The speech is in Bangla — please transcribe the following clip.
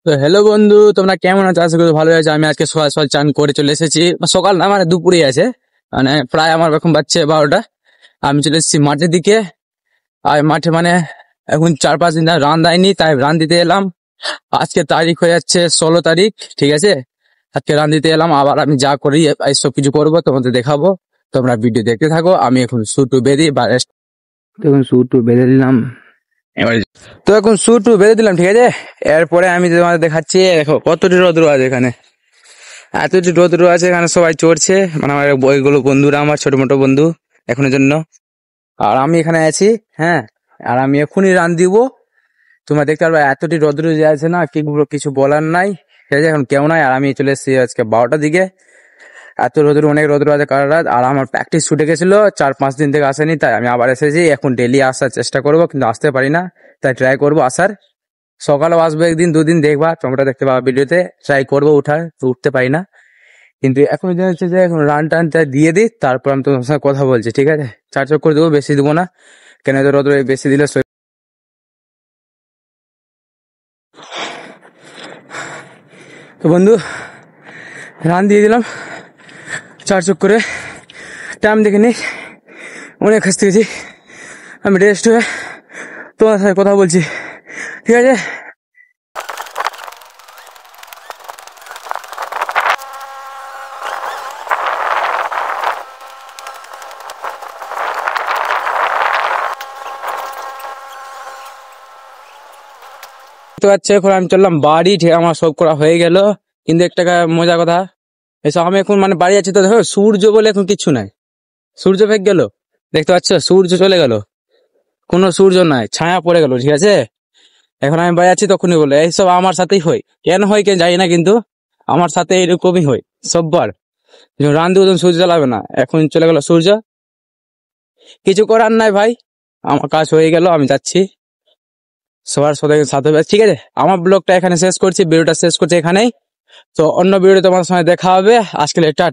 তো হ্যালো বন্ধু, তোমরা কেমন আছো? আশা করি ভালো আছো। আমি আজকে সকাল সকাল চান করে চলে এসেছি। সকাল না, মানে দুপুরে আছে, মানে প্রায় আমার এখন বাজছে 12টা। আমি চলে এসেছি মাঠের দিকে। আর মাঠে মানে এখন 4-5 দিন ধরে রান দেয়নি, তাই রান দিতে এলাম। আজকে তারিখ হয়ে যাচ্ছে 16 তারিখ, ঠিক আছে। আজকে রান দিতে এলাম, আবার আমি যা করি এইসব কিছু করবো, তোমাদের দেখাবো। তোমরা ভিডিও দেখতে থাকো। আমি এখন শুটু বেঁধে বা এখন শুটু বেঁধে দিলাম। এবার তো এখন শুটু বেঁধে দিলাম, ঠিক আছে। এরপরে আমি তোমাদের দেখাচ্ছি, দেখো কতটি রোদ্র আছে এখানে। এতটি রোদ্র আছে এখানে, সবাই চড়ছে, মানে আমার বইগুলো বন্ধুরা, আমার ছোট মোটো বন্ধু এখনের জন্য। আর আমি এখানে আছি, হ্যাঁ। আর আমি এখনই রান দিব। তোমরা দেখতে পারবে এতটি রোদ্র যে আছে না, কি বলবো, কিছু বলার নাই, ঠিক আছে। এখন কেউ নাই, আর আমি চলে এসেছি আজকে 12টার দিকে। এত রোদ্র, অনেক রোদ্র আছে কাল রাত। আর আমার প্র্যাকটিস ছুটে গেছিল 4-5 দিন থেকে আসেনি, তাই আমি আবার এসেছি। এখন ডেলি আসার চেষ্টা করবো, কিন্তু আসতে পারি না, তাই ট্রাই করবো আসার। সকালেও আসবো, একদিন দুদিন দেখবা, তোমরা দেখতে পাবা ভিডিওতে। ট্রাই করবো উঠার, তো উঠতে পারি না। কিন্তু এখন যে হচ্ছে যে এখন রান টানটা দিয়ে দিই, তারপর আমি তোমার সঙ্গে কথা বলছি, ঠিক আছে। 4 চক্কর দেবো, বেশি দেবো না, কেন তো রোদ বেশি দিলে তো বন্ধু, রান দিয়ে দিলাম 4 চক্করে। টাইম দেখে নিই, অনেক খাস্তে গেছি। আমি রেস্ট হয়ে তোমার সাথে কথা বলছি, ঠিক আছে। দেখতে পাচ্ছি এখন আমি চললাম বাড়ি, ঠিক আমার সব করা হয়ে গেল। কিন্তু একটা মজার কথা, এসব আমি এখন মানে বাড়ি আছি, তো দেখো সূর্য বলে এখন কিচ্ছু নাই। সূর্য ভেগ গেল, দেখতে পাচ্ছ, সূর্য চলে গেল, কোনো সূর্য নাই, ছায়া পড়ে গেল, ঠিক আছে। এখন আমি বাড়ি আছি, তখনই বলে এইসব আমার সাথেই হয়, কেন হয় কেন জানি না, কিন্তু আমার সাথে এরকমই হয় সববার। রান দিব তখন সূর্য চালাবে না, এখন চলে গেল সূর্য। কিছু করার নাই ভাই, আমার কাজ হয়ে গেল, আমি যাচ্ছি। সবার সাথে সাথে ঠিক আছে। আমার ব্লগটা এখানে শেষ করছি, ভিডিওটা শেষ করছি এখানেই। তো অন্য ভিডিও তোমার সঙ্গে দেখা হবে। আজকে এটা